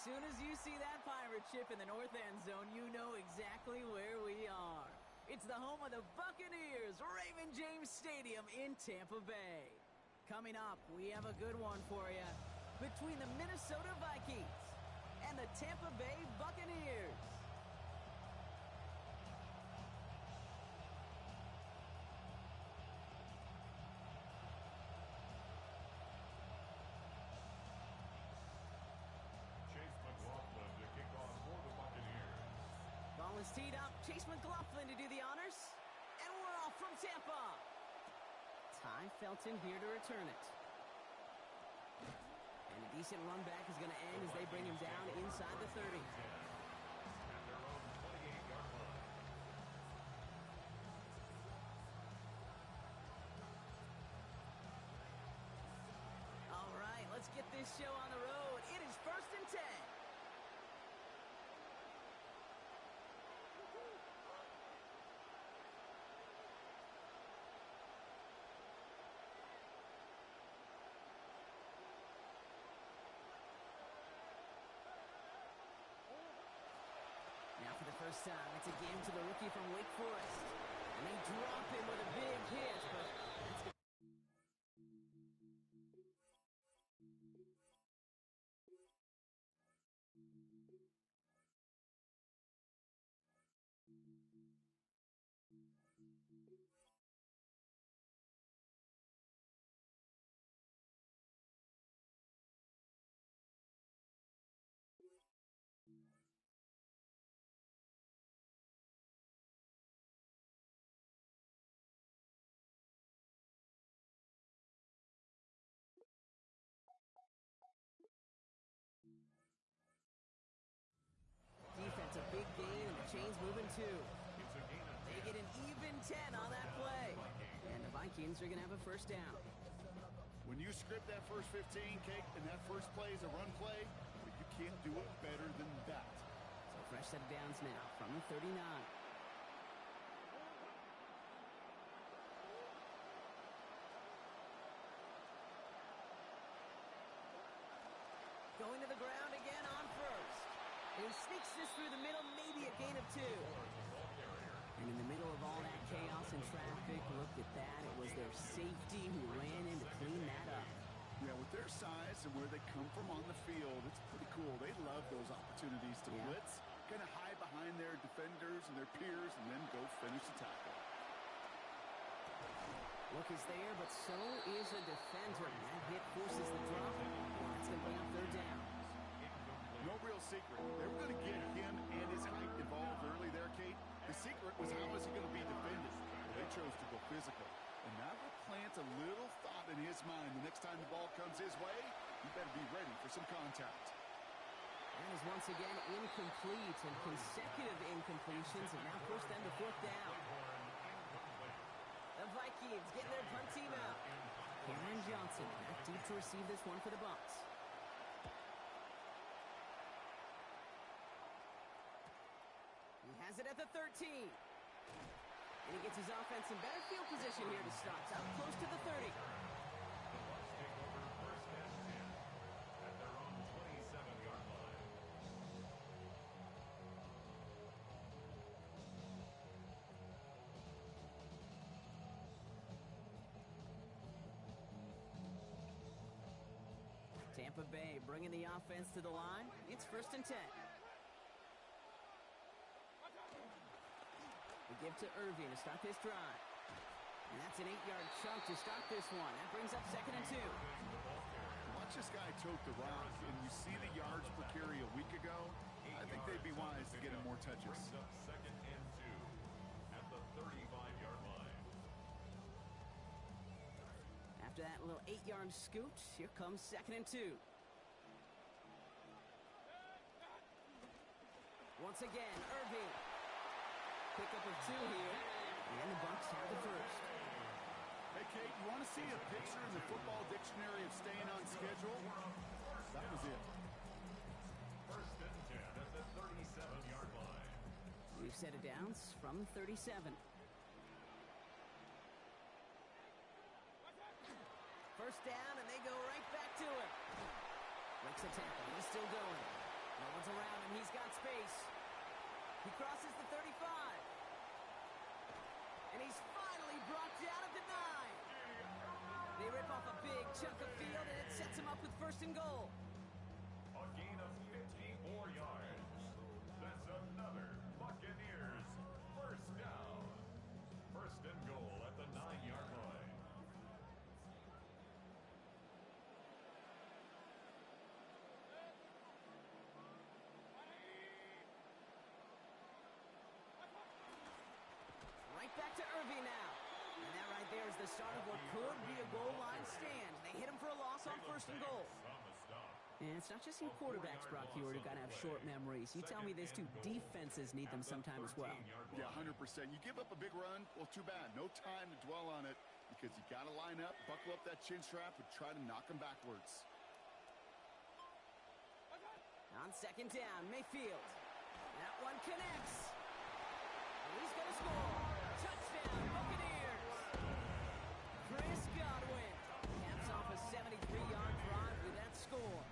soon as you see that pirate ship in the north end zone, you know exactly where we are. It's the home of the Buccaneers, Raymond James Stadium in Tampa Bay. Coming up, we have a good one for you. Between the Minnesota Vikings and the Tampa Bay Buccaneers. Ball is teed up. Chase McLaughlin to do the honors. And we're off from Tampa. Ty Felton here to return it. And a decent run back is going to end as they bring him down inside the 30. All right, let's get this show on the road. It is 1st and 10. Now for the first time, it's a game to the rookie from Wake Forest. And they drop him with a big hit, but that's good. Defense, a big gain, and the chain's moving too. They get an even 10 on that play. And the Vikings are going to have a first down. When you script that first 15, Kate, and that first play is a run play, you can't do it better than that. So fresh set of downs now from the 39. Going to the ground again on first. He sneaks this through the middle, maybe a gain of 2. And in the middle of all that chaos and traffic, look at that. It was their safety who ran in to clean that up. Yeah, with their size and where they come from on the field, it's pretty cool. They love those opportunities to blitz, kind of hide behind their defenders and their peers, and then go finish the tackle. Look is there, but so is a defender. That hit forces the drop, and that's going to bring up 3rd down. No real secret. They were going to get him and his height involved early there, Kate. The secret was how was he going to be defended. Well, they chose to go physical. And that will plant a little thought in his mind. The next time the ball comes his way, he better be ready for some contact. That is once again incomplete, and consecutive incompletions have now pushed them to 4th down. The Vikings getting their punt team out. Cameron Johnson back deep to receive this one for the Bucs. He has it at the 13. And he gets his offense in better field position here to start. Out close to the 30. The Bucs take over 1st and 10 at their own 27-yard line. Tampa Bay bringing the offense to the line. It's 1st and 10. We give to Irving to start this drive. And that's an 8-yard chunk to start this one. That brings up 2nd and 2. Watch this guy choke the rock, and you see the yards per carry a week ago. I think they'd be wise to get him more touches. Brings up 2nd and 2 at the 35-yard line. After that little 8-yard scoot, here comes 2nd and 2. Once again, Irving. Pickup of 2 here, and the Bucs have the first. Hey, Kate, you want to see a picture in the football dictionary of staying on schedule? That was it. 1st and 10 at the 37-yard line. We've set it down from 37. First down, and they go right back to it. Breaks a tackle. He's still going. No one's around him. He's got space. He crosses the 35. And he's finally brought down at the 9. They rip off a big chunk of field, and it sets him up with first and goal. A gain of 54 yards. That's another Buccaneers first down. First and goal at the 9-yard line. Right back to Irving now. And that right there is the start of what could be a goal line stand. They hit him for a loss on first and goal. And it's not just you quarterbacks, Brock, here who got to have short memories. You tell me this too, defenses need them sometime as well. Yeah, 100%. You give up a big run, well, too bad. No time to dwell on it because you got to line up, buckle up that chin strap, and try to knock them backwards. On second down, Mayfield. That one connects. And he's going to score. Touchdown, Buccaneers. Chris Godwin caps off a 73-yard drive with that score.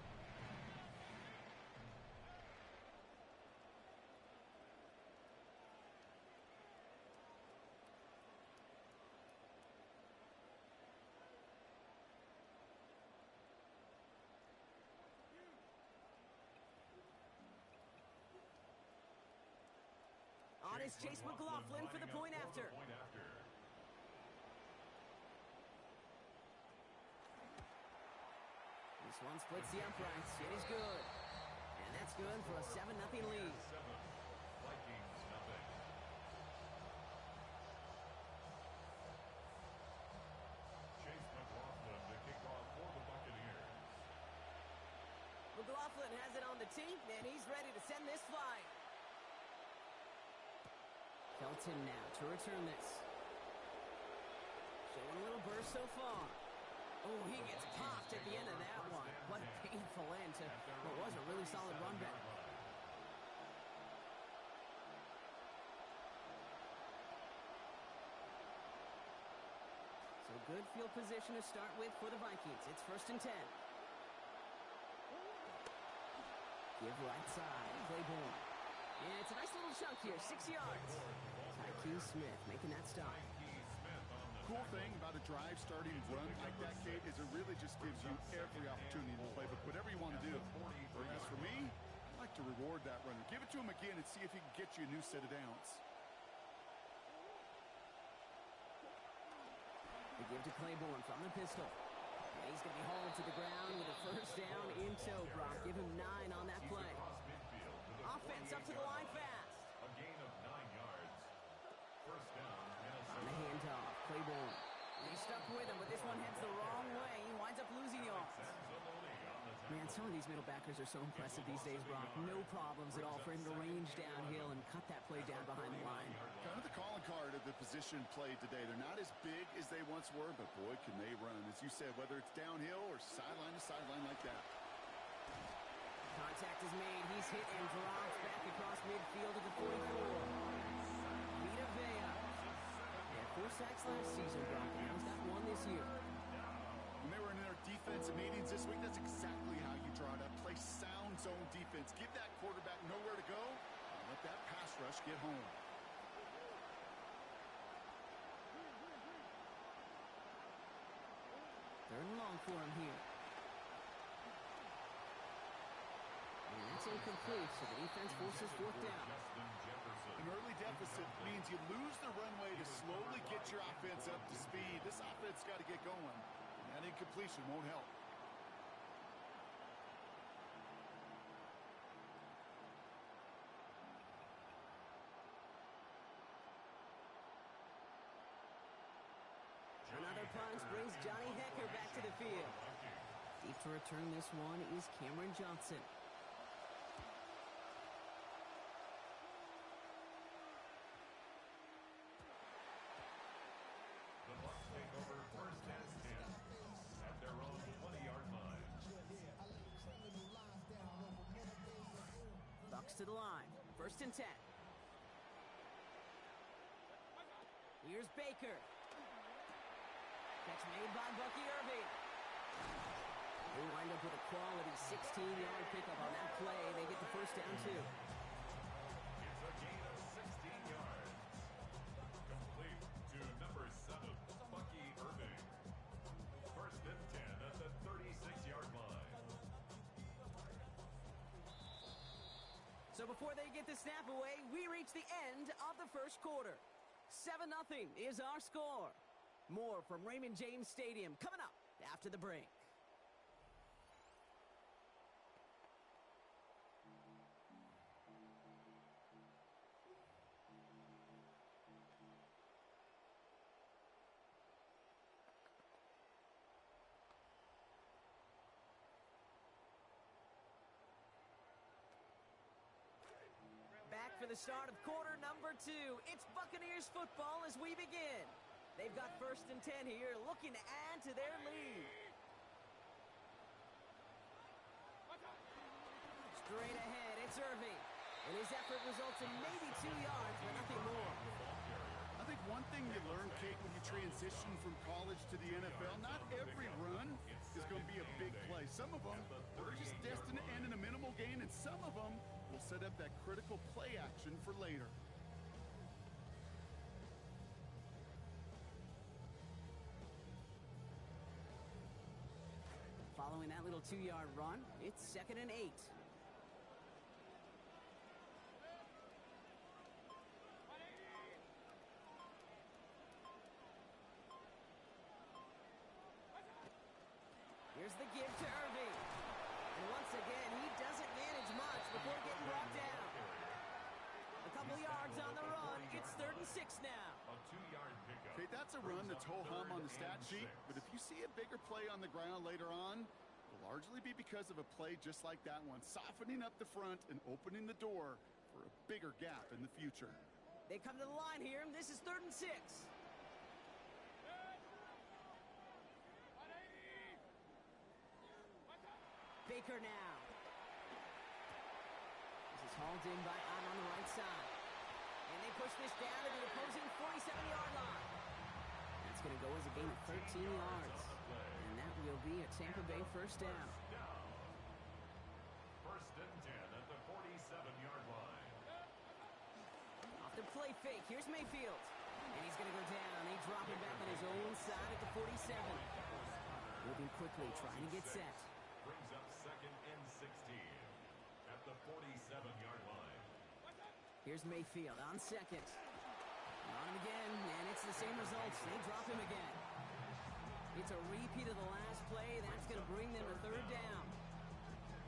On is Chase McLaughlin for the point after. This one splits the uprights. It is good. And that's good for a 7-0 lead. Vikings nothing. Chase McLaughlin to kick off for the Buccaneers. McLaughlin has it on the tee, and he's ready to send this flying. Kelton now to return this. Showing a little burst so far. Oh, he gets popped at the end of that one. What a painful end to what was a really solid run back. So good field position to start with for the Vikings. It's first and 10. Give right side. Claiborne. And it's a nice little chunk here, 6 yards. Tyke Smith making that stop. Cool thing about a drive starting run like that, Kate, is it really just gives you every opportunity to play, but whatever you want to do. As for me, I like to reward that runner. Give it to him again and see if he can get you a new set of downs. They give to Claiborne from the pistol. And he's going to be hauled to the ground with a first down in tow, Brock. Give him 9 on that play. Offense up to the line fast. A gain of 9 yards. First down, On the handoff, Claiborne. And he's stuck with him, but this one heads the wrong way. He winds up losing yards. Man, some of these middle backers are so impressive these days, Brock. No problems at all for him to range downhill and cut that play down behind the line. Kind of the calling card of the position played today. They're not as big as they once were, but boy, can they run. As you said, whether it's downhill or sideline to sideline like that. Contact is made. He's hit and drops back across midfield to the 44. Vita Vea. Had 4 sacks last season, Brock. And he's got 1 this year. When they were in their defensive meetings this week, that's exactly how you draw it up. Play sound zone defense. Give that quarterback nowhere to go. And let that pass rush get home. Third and long for him here. And that's incomplete, so the defense forces 4th down. An early deficit means you lose the runway to slowly get your offense up to speed. This offense got to get going. That incompletion won't help. Another punt brings Johnny Hecker back to the field. Deep to return this one is Cameron Johnson. The Bucs take over first and 10 at their own 20-yard line. Bucks to the line. First and 10. Here's Baker. Catch made by Bucky Irving. They wind up with a quality 16 16-yard pickup on that play. They get the first down, too. It's a gain of 16 yards. Complete to number 7, Bucky Irving. First and 10 at the 36-yard line. So before they get the snap away, we reach the end of the first quarter. 7-0 is our score. More from Raymond James Stadium coming up after the break. Back for the start of quarter number 2. It's Buccaneers football as we begin. They've got first and 10 here, looking to add to their lead. Straight ahead, it's Irving. And his effort results in maybe 2 yards, but nothing more. I think one thing you learn, Kate, when you transition from college to the NFL, not every run is going to be a big play. Some of them are just destined to end in a minimal gain, and some of them will set up that critical play action for later. Following that little 2-yard run, it's 2nd and 8. Here's the give to Irving. And once again, he doesn't manage much before getting brought down. A couple yards on the run. It's 3rd and 6 now. A 2-yard pickup. Okay, that's a run that's ho-hum on the stat sheet, but if you see a bigger play on the ground later on, it'll largely be because of a play just like that one, softening up the front and opening the door for a bigger gap in the future. They come to the line here, and this is 3rd and 6. Baker now. This is hauled in by Ahn on the right side. And they push this down to the opposing 47-yard line. That's going to go as a gain of 13 yards. And that will be a Tampa Bay first down. First and 10 at the 47-yard line. Off the play fake, here's Mayfield. And he's going to go down. They drop him back on his own side at the 47. Moving quickly, trying to get set. Brings up 2nd and 16 at the 47-yard line. Here's Mayfield on 2nd. On him again, and it's the same results. They drop him again. It's a repeat of the last play. That's going to bring them to 3rd down.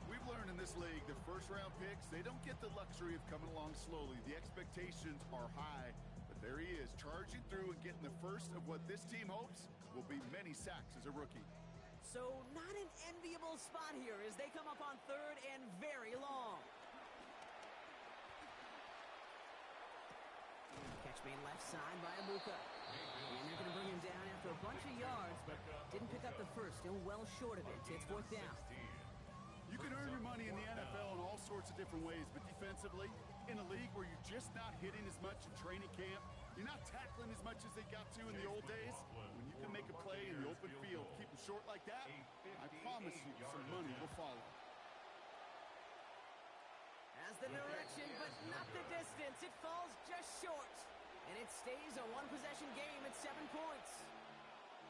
We've learned in this league that first-round picks, they don't get the luxury of coming along slowly. The expectations are high, but there he is, charging through and getting the first of what this team hopes will be many sacks as a rookie. So not an enviable spot here as they come up on 3rd and very long. Catch made left side by Abuka. And they're going to bring him down after a bunch of yards, but didn't pick up the first. Still well short of it. It's 4th down. You can earn your money in the NFL in all sorts of different ways, but defensively, in a league where you're just not hitting as much in training camp, you're not tackling as much as they got to in the old days, when you can make a play in the open field, keep them short like that, I promise you some money will follow. Has the direction, but not the distance. It falls just short. And it stays a one-possession game at 7 points.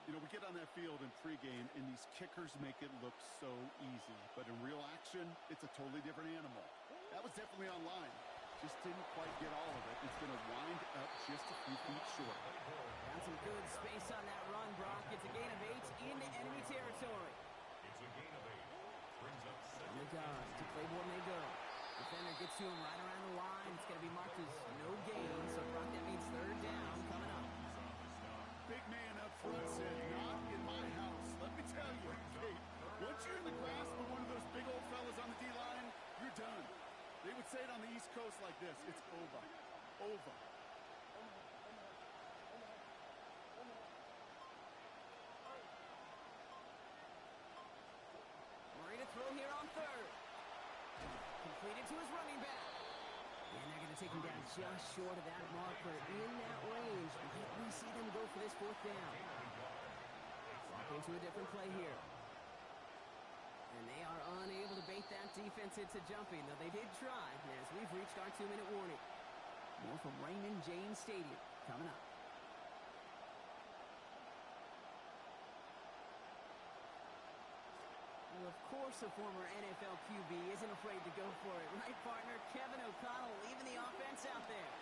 You know, we get on that field in pregame, and these kickers make it look so easy. But in real action, it's a totally different animal. That was definitely online. Just didn't quite get all of it. It's going to wind up just a few feet short. Found some good space on that run, Brock. It's a gain of 8 into enemy territory. It's a gain of 8. Brings up 2nd. On the guard. To Claiborne they go. Defender gets to him right around the line. It's going to be marked as no gain. So, Brock, that means 3rd down coming up. Big man up front said, not in my house. Let me tell you, Kate, once you're in the grasp of one of those big old fellas on the D-line, you're done. They would say it on the East Coast like this, it's over. Over. Murray to throw here on 3rd. Completed to his running back. And they're going to take him down just short of that marker in that range. Yet we see them go for this 4th down. Walk into a different play here. And they are unable to bait defense into jumping, though they did try, as we've reached our 2-minute warning. More from Raymond James Stadium coming up. Well, of course a former NFL QB isn't afraid to go for it, right, partner? Kevin O'Connell leaving the offense out there.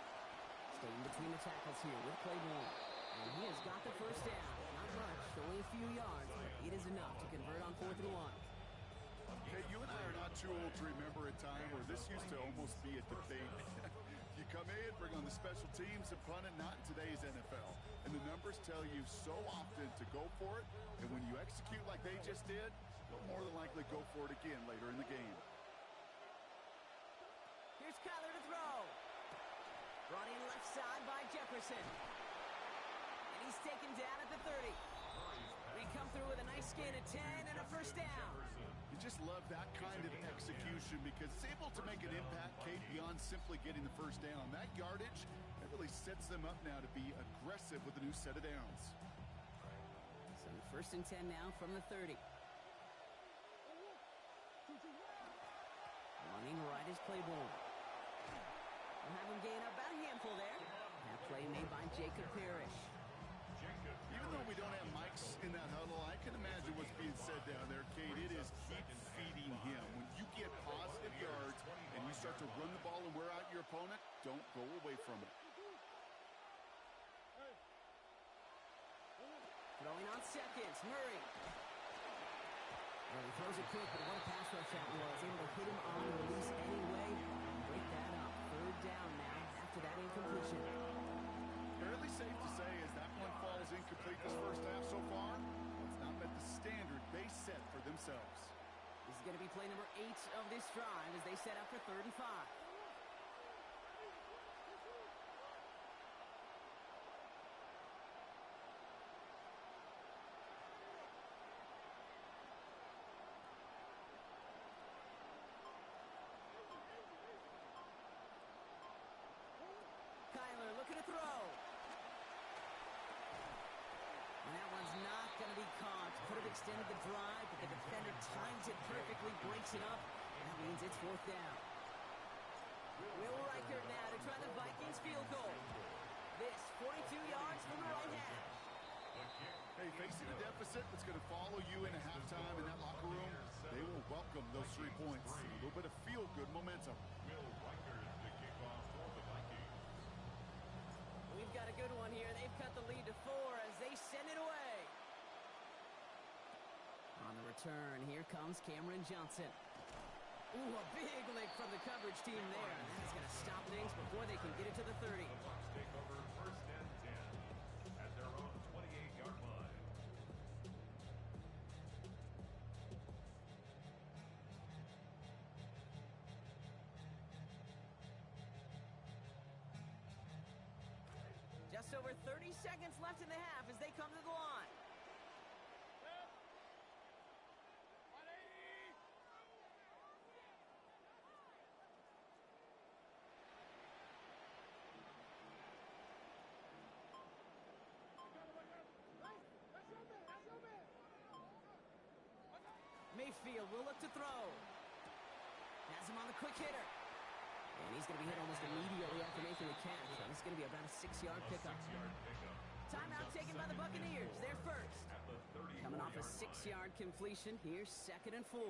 Staying between the tackles here with Claiborne. And he has got the first down. Not much, only a few yards, but it is enough to convert on 4th and 1. Okay, you and I are not too old to remember a time where this used to almost be a debate. You come in, bring on the special teams, and punt it, not in today's NFL. And the numbers tell you so often to go for it, and when you execute like they just did, you'll more than likely go for it again later in the game. Here's Kyler to throw. Brought in left side by Jefferson. And he's taken down at the 30. We come through with a nice gain of 10 and a first down. You just love that kind of execution because it's able to make an impact, Kate, beyond simply getting the first down. That yardage, that really sets them up now to be aggressive with a new set of downs. So 1st and 10 now from the 30. Running right is Claiborne. We'll have him gain about a handful there. That play made by Jacob Parrish. Even though we don't have mics in that huddle, I can imagine what's being said down there, Kate. It is keep feeding him. When you get positive yards and you start to run the ball and wear out your opponent, don't go away from it. Throwing on seconds, Murray. Well, he throws it quick, but what a pass rush that was. Able to hit him on the release anyway. Break that up. 3rd down now after that incompletion. Fairly safe to say as that one falls incomplete this first half so far, it's not met the standard they set for themselves. This is going to be play number 8 of this drive as they set up for 3rd and 5. Kyler looking to throw. And that one's not going to be caught. Could have extended the drive, but the defender times it perfectly, breaks it up. That means it's 4th down. Will Reichert now to try the Vikings field goal. This 42 yards from the right hash. Hey, facing a deficit that's going to follow you into halftime in that locker room, they will welcome those 3 points. A little bit of feel-good momentum. Will Reichert to kick off for the Vikings. We've got a good one here. They've cut the lead to 4 as they send it away. On the return, here comes Cameron Johnson. Ooh, a big lick from the coverage team there. And that is going to stop things before they can get it to the 30. The Bucs take over 1st and 10 at their own 28-yard line. Just over 30 seconds left in the half as they come to the line. Mayfield will look to throw. Has him on the quick hitter. And he's going to be hit almost immediately after making the catch. And it's going to be about a 6-yard pickup. Timeout taken by the Buccaneers. They're first. Coming off a 6-yard completion. Here's 2nd and 4.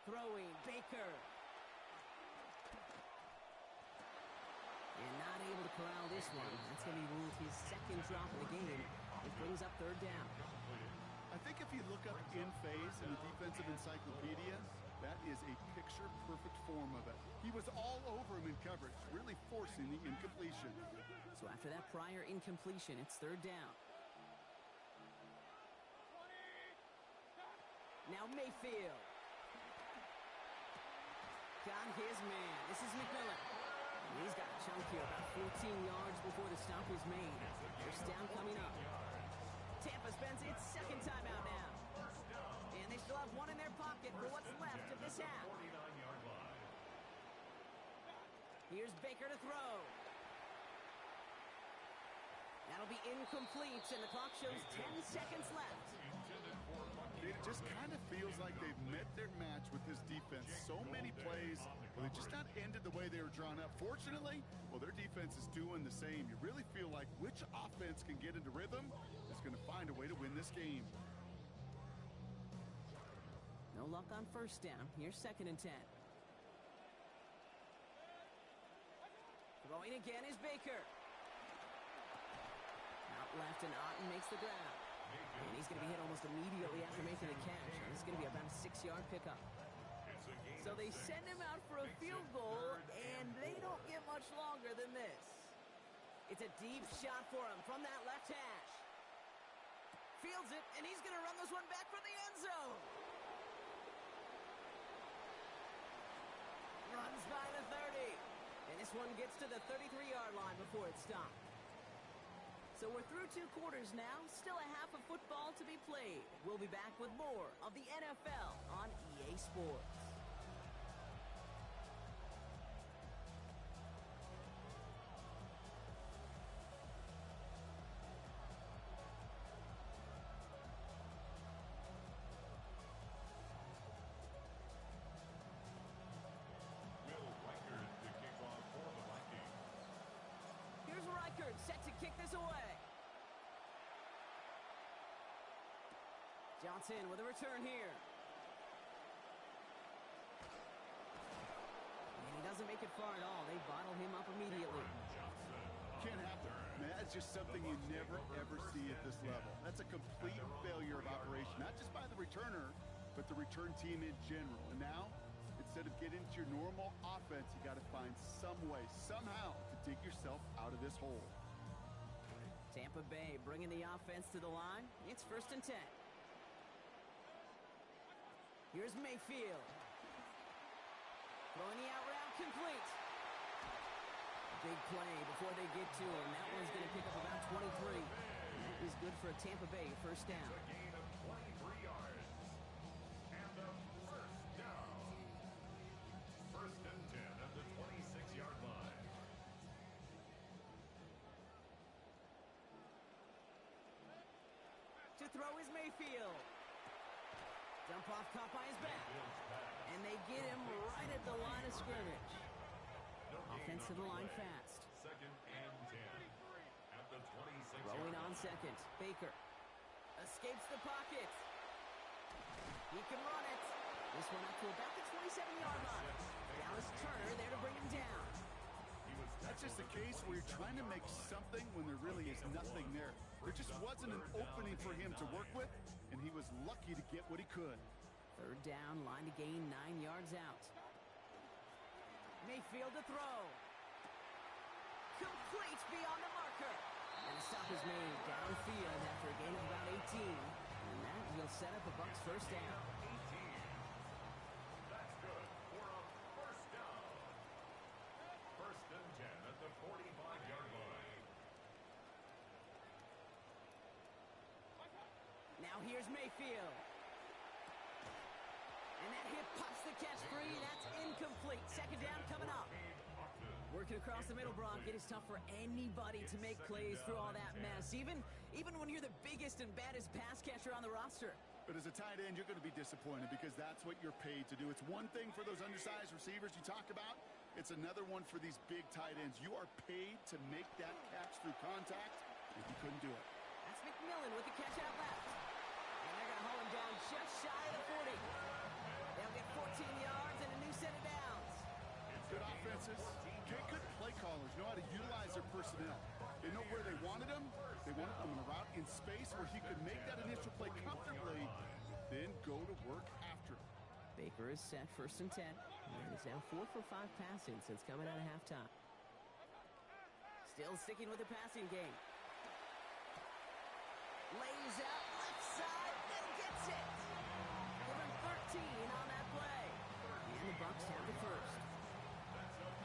Throwing, Baker. And not able to corral this one. That's going to be ruled his 2nd drop of the game. It brings up 3rd down. I think if you look up in phase in the defensive encyclopedia, that is a picture-perfect form of it. He was all over him in coverage, really forcing the incompletion. So after that prior incompletion, it's 3rd down. Now Mayfield. Got his man. This is McMillan. He's got a chunk here, about 14 yards before the stop was made. First down coming up. Tampa spends its 2nd timeout now. Here's Baker to throw. That'll be incomplete, and the clock shows 10 seconds left. It just kind of feels like they've met their match with this defense. So many plays, well, they just not ended the way they were drawn up. Fortunately, well, their defense is doing the same. You really feel like which offense can get into rhythm is going to find a way to win this game. No luck on first down. Here's 2nd and 10. Throwing again is Baker. Out left, and Otten makes the grab. And he's going to be hit almost immediately after making the catch. And this is going to be about a 6-yard pickup. So they send him out for a field goal, and they don't get much longer than this. It's a deep shot for him from that left hash. Fields it, and he's going to run this one back for the end zone. Runs by the 30. And this one gets to the 33-yard line before it stopped. So we're through 2 quarters now. Still a half of football to be played. We'll be back with more of the NFL on EA Sports. Set to kick this away. Johnson with a return here. And he doesn't make it far at all. They bottle him up immediately. Can't happen. Man, that's just something you never, ever see at this level. That's a complete failure of operation, not just by the returner, but the return team in general. And now, instead of getting into your normal offense, you got to find some way, somehow, to dig yourself out of this hole. Tampa Bay bringing the offense to the line. It's 1st and 10. Here's Mayfield. Throwing the out route complete. Big play before they get to him. That one's going to pick up about 23. That is good for a Tampa Bay 1st down. A gain of 23 yards. And a 1st down. 1st and 10 at the 26-yard line. To throw is Mayfield. Dump off caught by his back. And they get him right at the line of scrimmage. Offense to the line fast. 2nd and 10 at the 26. Throwing on 2nd. Baker escapes the pocket. He can run it. This one up to about the 27-yard line. Dallas Turner there to bring him down. That's just a case where you're trying to make something when there really is nothing there. There just wasn't an opening for him to work with, and he was lucky to get what he could. 3rd down, line to gain 9 yards out. Mayfield to throw. Complete beyond the marker. And a stop is made downfield after a gain of about 18. And that will set up a Bucs 1st down. 18. That's good for a 1st down. 1st and 10 at the 45-yard line. Now here's Mayfield. And that hit pops the catch free. That's incomplete. 2nd down coming up. Working across the middle, Brock, it is tough for anybody to make plays through all that mess, even when you're the biggest and baddest pass catcher on the roster. But as a tight end, you're going to be disappointed because that's what you're paid to do. It's one thing for those undersized receivers you talk about. It's another one for these big tight ends. You are paid to make that catch through contact, and you couldn't do it. That's McMillan with the catch out left. And they're going to haul him down just shy of the 40. They'll get 14 yards and a new set of downs. Good offenses, good play callers know how to utilize their personnel. They know where they wanted them. They wanted them in a route in space where he could make that initial play comfortably, then go to work after. Baker is set 1st and 10. And is now 4 for 5 passing since coming out of halftime. Still sticking with the passing game. Lays out left side and gets it. Give him 13 on that play. And the Bucs have the 1st.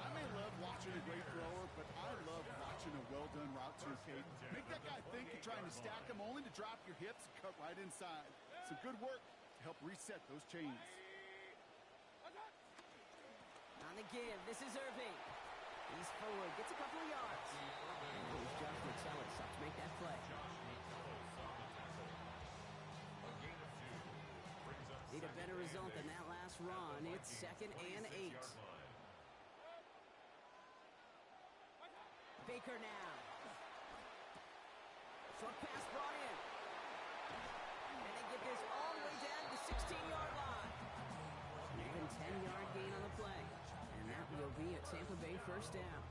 I may love watching a great thrower, but I love watching a well-done route too, Kate. Make that guy think you're trying to stack him only to drop your hips and cut right inside. Some good work to help reset those chains. On the give, this is Irving. He's forward, gets a couple of yards. And here's Josh Metellus up to make that play. Need a better result than that last run. It's 2nd and 8. Baker now. Short pass brought in. And they get this all the way down to the 16-yard line. Even 10-yard gain on the play. And that will be a Tampa Bay first down.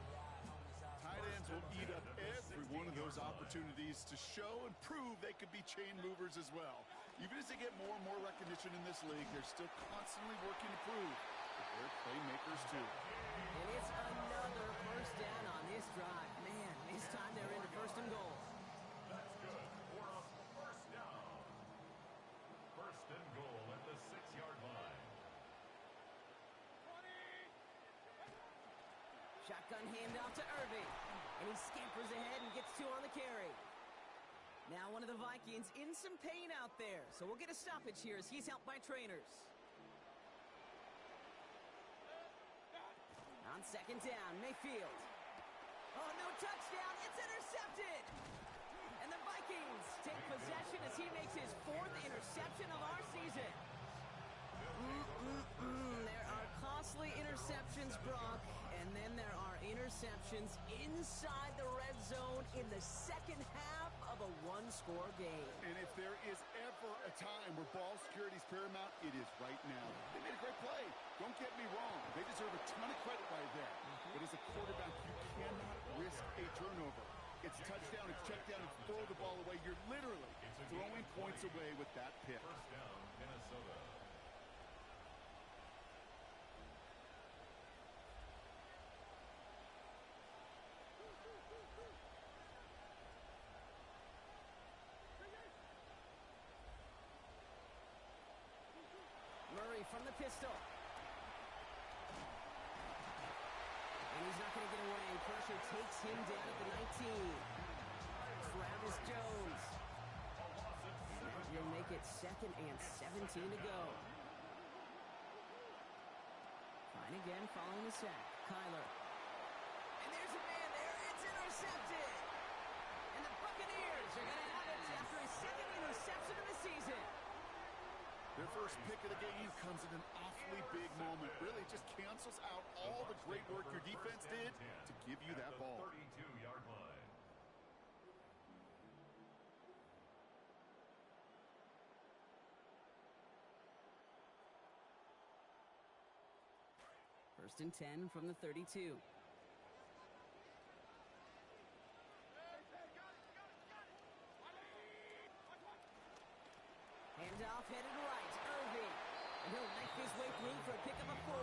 Tight ends will eat up every one of those opportunities to show and prove they could be chain movers as well. Even as they get more and more recognition in this league, they're still constantly working to prove that they're playmakers too. And it's another first down on this drive. Man, this time they're into 1st and goal. That's good for a first down. 1st and goal at the 6-yard line. Shotgun handoff to Irving. And he scampers ahead and gets 2 on the carry. Now one of the Vikings in some pain out there. So we'll get a stoppage here as he's helped by trainers. On 2nd down, Mayfield. Oh, no touchdown. It's intercepted. And the Vikings take possession as he makes his 4th interception of our season. There are costly interceptions, Brock. And then there are interceptions inside the red zone in the second half of a one-score game. And if there is ever a time where ball security is paramount, it is right now. They made a great play. Don't get me wrong. They deserve a ton of credit right there. But as a quarterback, you cannot risk a turnover. It's touchdown, it's check down, it's throw the ball away. You're literally throwing points away with that pick. First down, Minnesota. Murray from the pistol. And he's not going to get away. Pressure takes him down at the 19. Travis Jones. That will make it 2nd and 17 to go. Fine again following the sack. Kyler. And there's a man there. It's intercepted. And the Buccaneers are going to have it after his 2nd interception of the season. Their first pick of the game comes at an awfully big moment. Really just cancels out all the great work your defense did to give you that ball. 32-yard line. First and 10 from the 32. Handoff headed right. Irving. And he'll make his way through for a pickup of 4.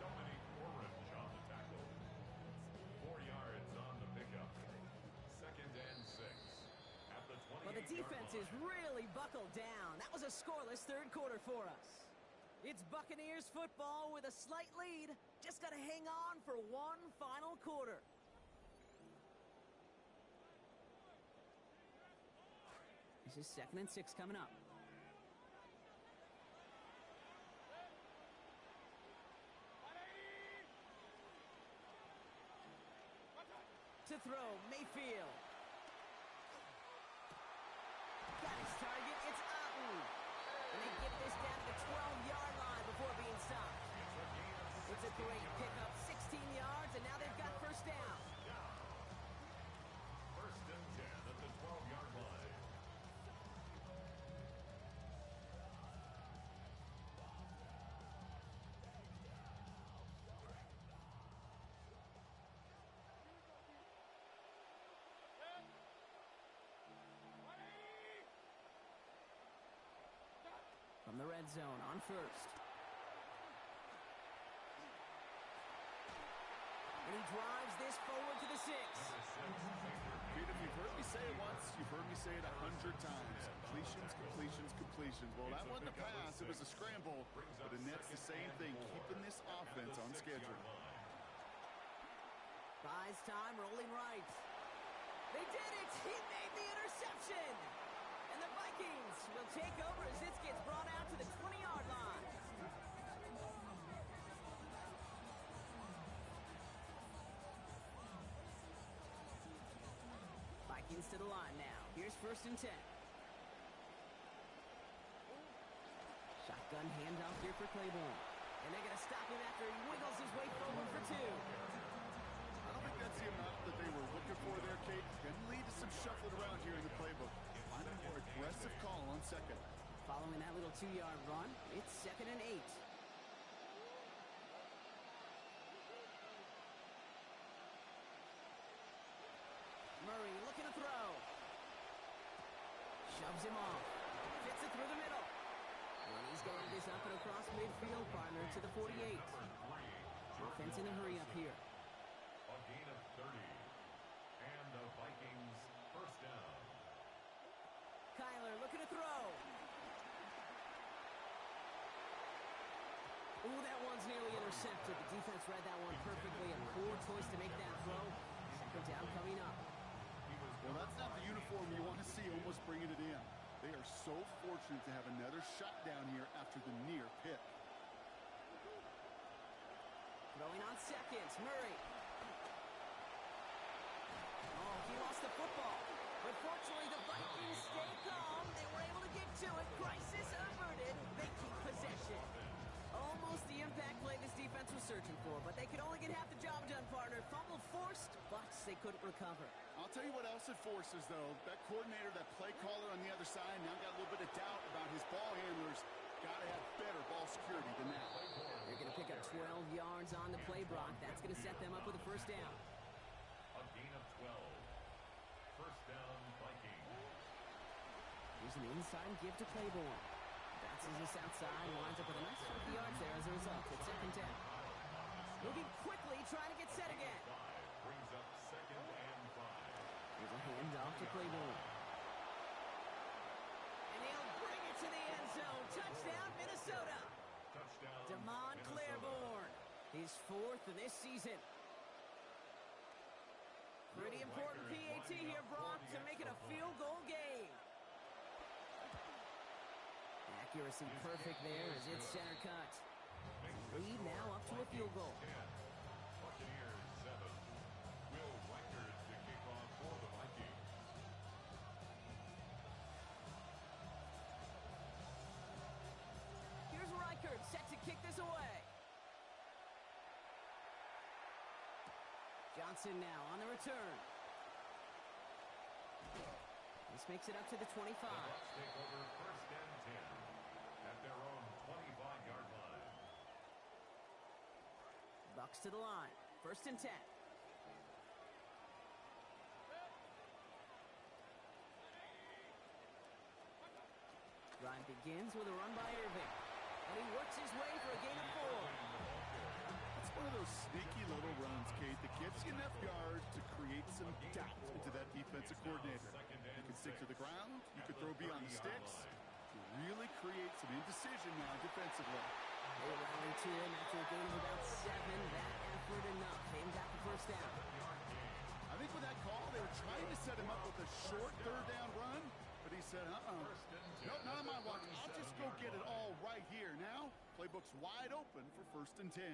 Dominic Orange on the tackle. 4 yards on the pickup. 2nd and 6. At the 28-yard Well, the defense is really buckled down. That was a scoreless 3rd quarter for us. It's Buccaneers football with a slight lead. Just got to hang on for one final quarter. This is 2nd and 6 coming up. To throw, Mayfield. Got his target, it's Otten. And they get this down to the 12-yard line before being stopped. It's a great pickup, 16 yards, and now they've got first down. 1st and 10 at the 12-yard line. From the red zone on first. And he drives this forward to the 6. Pete, if you've heard me say it once, you've heard me say it 100 times. Completions, completions, completions. Well, that wasn't a pass. It was a scramble. But the net's the same thing, keeping this offense on schedule. Buys time, rolling right. They did it! He made the interception! And the Vikings will take over as this gets brought out to the 20-yard line. to the line now. Here's 1st and 10. Shotgun handoff here for Claiborne. And they're going to stop him after he wiggles his way forward for 2. I don't think that's the amount that they were looking for there, Kate. Going to lead to some shuffling around here in the playbook. Find a more aggressive call on 2nd. Following that little 2-yard run, it's 2nd and 8. Murray looking to throw. Shoves him off. Fits it through the middle. And he's going this up and across midfield, partner, to the 48. Offense in a hurry up here. A gain of 30. And the Vikings first down. Kyler looking to throw. Ooh, that one's nearly intercepted. The defense read that one perfectly. A poor choice to make that throw. 2nd down coming up. Well, that's not the uniform you want to see almost bringing it in. They are so fortunate to have another shot down here after the near pick. Throwing on 2nd, Murray. Oh, he lost the football. But fortunately, the Vikings stay calm. They were able to get to it. Crisis averted. They keep possession. Almost the impact play this defense was searching for, but they could only get half the job done, partner. Fumble forced, but they couldn't recover. I'll tell you what else it forces, though. That coordinator, that play caller on the other side, now got a little bit of doubt about his ball handlers. Got to have better ball security than that. They're going to pick up 12 yards on the play, Brock. That's going to set them up with a 1st down. A gain of 12. First down, Vikings. Here's an inside give to Claiborne. Bounces this outside and winds up with a nice 20 yards there as a result. It's 2nd down. Moving quickly, trying to get set again. Brings up 2nd and 5. Here's a handoff to Claiborne. And he'll bring it to the end zone. Touchdown, Minnesota. Touchdown, Damon Claiborne. His 4th of this season. Pretty important PAT here, Brock, to make it a field goal game. Accuracy perfect there as it's center cut. Lead now up to a field goal. Buccaneers 7. Will Reichard to kick off for the Vikings. Here's Reichard set to kick this away. Johnson now on the return. This makes it up to the 25. The Bucs take over 1st and 10 at their own 25-yard line. Bucs to the line. 1st and 10. Drive begins with a run by Irving. And he works his way for a gain of 4. It's one of those sneaky little runs, Kate, that gets you enough yards to create some doubt into that defensive coordinator. You can stick to the ground, you can throw beyond the sticks, to really create some indecision now defensively. They rally to him after a gain of about 7. That effort enough. They got the 1st down. I think with that call, they were trying to set him up with a short 3rd down run, but he said, nope, not on my watch. I'll just go get it all right here. Now, playbook's wide open for 1st and 10.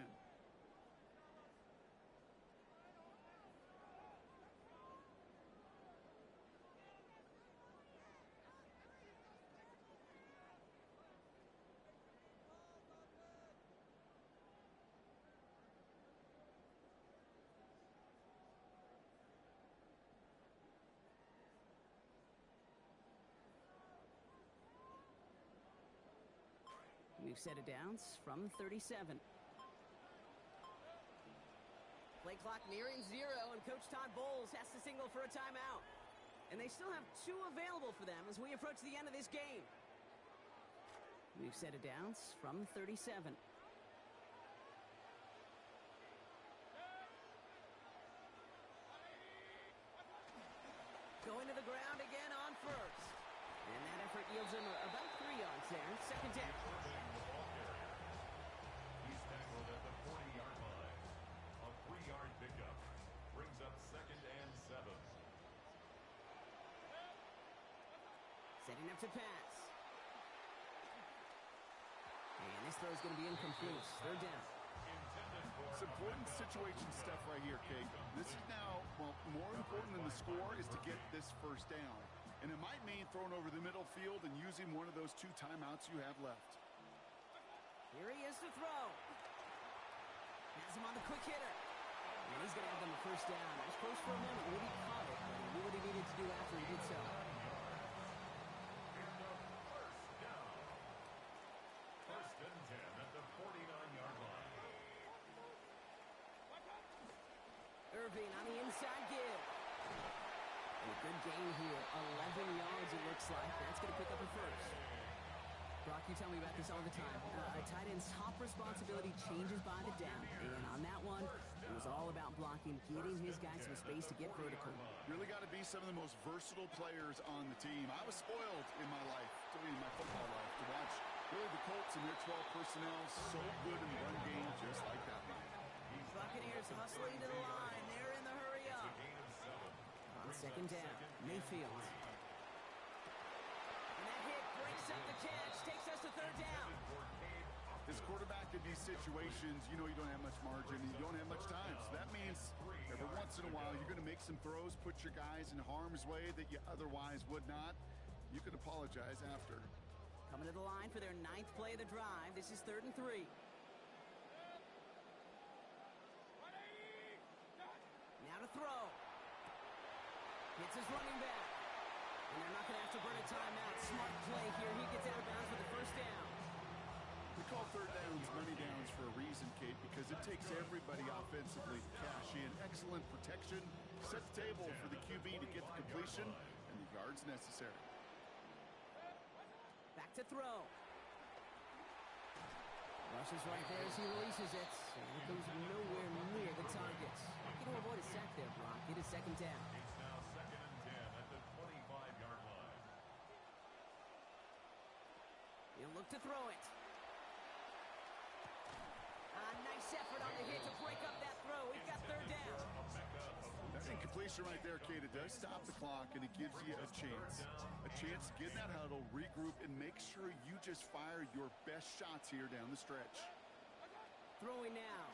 We've set it downs from 37. Play clock nearing 0, and Coach Todd Bowles has to signal for a timeout. And they still have 2 available for them as we approach the end of this game. We've set it downs from 37. Going to the ground again on 1st. And that effort yields him about 3 yards there. 2nd down. He's tackled at the 40-yard line. A 3-yard pickup brings up 2nd and 7. Setting up to pass. And this throw is going to be incomplete. 3rd down. Intended for It's important situation stuff right here, Kate. This is now, well, more important than the score is to get this first down. And it might mean throwing over the middle field and using one of those 2 timeouts you have left. Here he is to throw. Has him on the quick hitter. And he's going to have them a first down. It was close for a moment. Would he caught it? But he knew what he needed to do after he did so. First and 10 at the 49-yard line. Irving on the inside give. And a good gain here. 11 yards it looks like. That's going to pick up a first. Brock, you tell me about this all the time. A tight end's top responsibility changes by the down. And on that one, it was all about blocking, getting his guys some space to get vertical. Really got to be some of the most versatile players on the team. I was spoiled in my life, in my football life, to watch really the Colts and their 12 personnel so good in the run game, just like that line. Buccaneers hustling to the line. They're in the hurry up. On second down, Mayfield. Breaks up the catch, takes us to third down. This quarterback in these situations, you know you don't have much margin, and you don't have much time. So that means every once in a while you're going to make some throws, put your guys in harm's way that you otherwise would not. You could apologize after. Coming to the line for their 9th play of the drive. This is 3rd and 3. Now to throw. Hits his running back. And they're not going to have to burn a timeout. Smart play here. He gets out of bounds for the first down. We call third downs money downs for a reason, Kate, because it takes everybody offensively to cash in. Excellent protection. Set the table for the QB to get the completion and the yards necessary. Back to throw. Rushes right there as he releases it. And it goes nowhere near the targets. Looking to avoid a sack there, Brock. Get a second down. It's now 2nd and 10 at the 25-yard line. He'll look to throw it. Nice effort on the hit to break up that throw. We've got third down. That's incompletion right there, Kate. It does stop the clock, and it gives you a chance. A chance to get in that huddle, regroup, and make sure you just fire your best shots here down the stretch. Throwing now.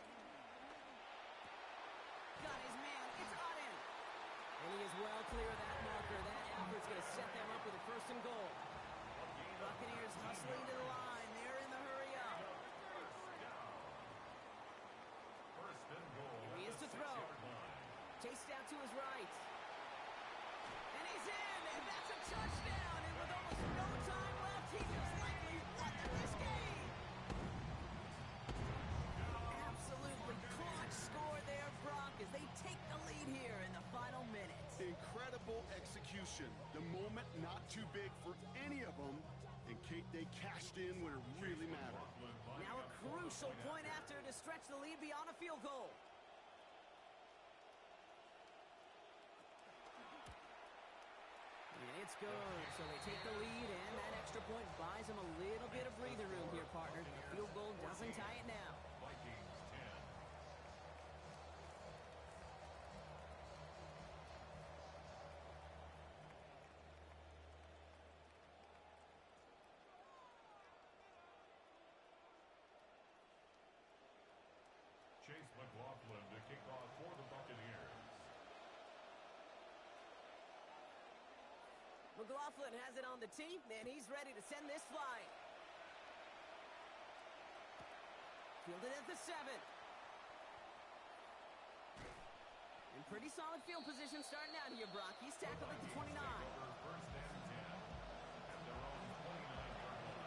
Got his man. It's Auden. And he is well clear of that marker. That effort's going to set them up with a first and goal. Buccaneers hustling to the line. They're in the hurry up. First and goal. Here he is to throw. Chased out to his right. And he's in. And that's a touchdown. And with almost no time left, he just likely won this game. Absolutely clutch score there, Brock, as they take the lead here in the final minutes. Incredible execution. The moment not too big for any of them. And Kate, they cashed in when it really mattered. Now a crucial point after to stretch the lead beyond a field goal. And it's good. So they take the lead, and that extra point buys them a little bit of breather room here, partner. The field goal doesn't tie it now. Vikings 10. Chase McLaughlin to kick off for the Buccaneers. McLaughlin has it on the tee, and he's ready to send this flying. Fielded at the 7. In pretty solid field position starting out here, Brock. He's tackled at the 29. First and 10 at their own 29-yard line.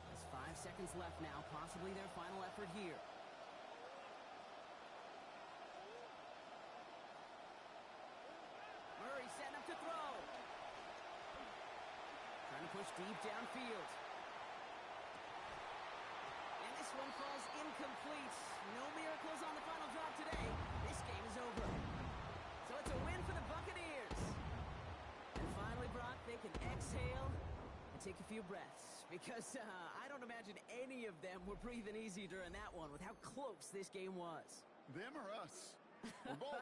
There's 5 seconds left now, possibly their final effort here. push deep downfield. And this one falls incomplete. No miracles on the final drive today. This game is over. So it's a win for the Buccaneers. And finally, Brock, they can exhale and take a few breaths. Because I don't imagine any of them were breathing easy during that one with how close this game was. Them or us? We're both.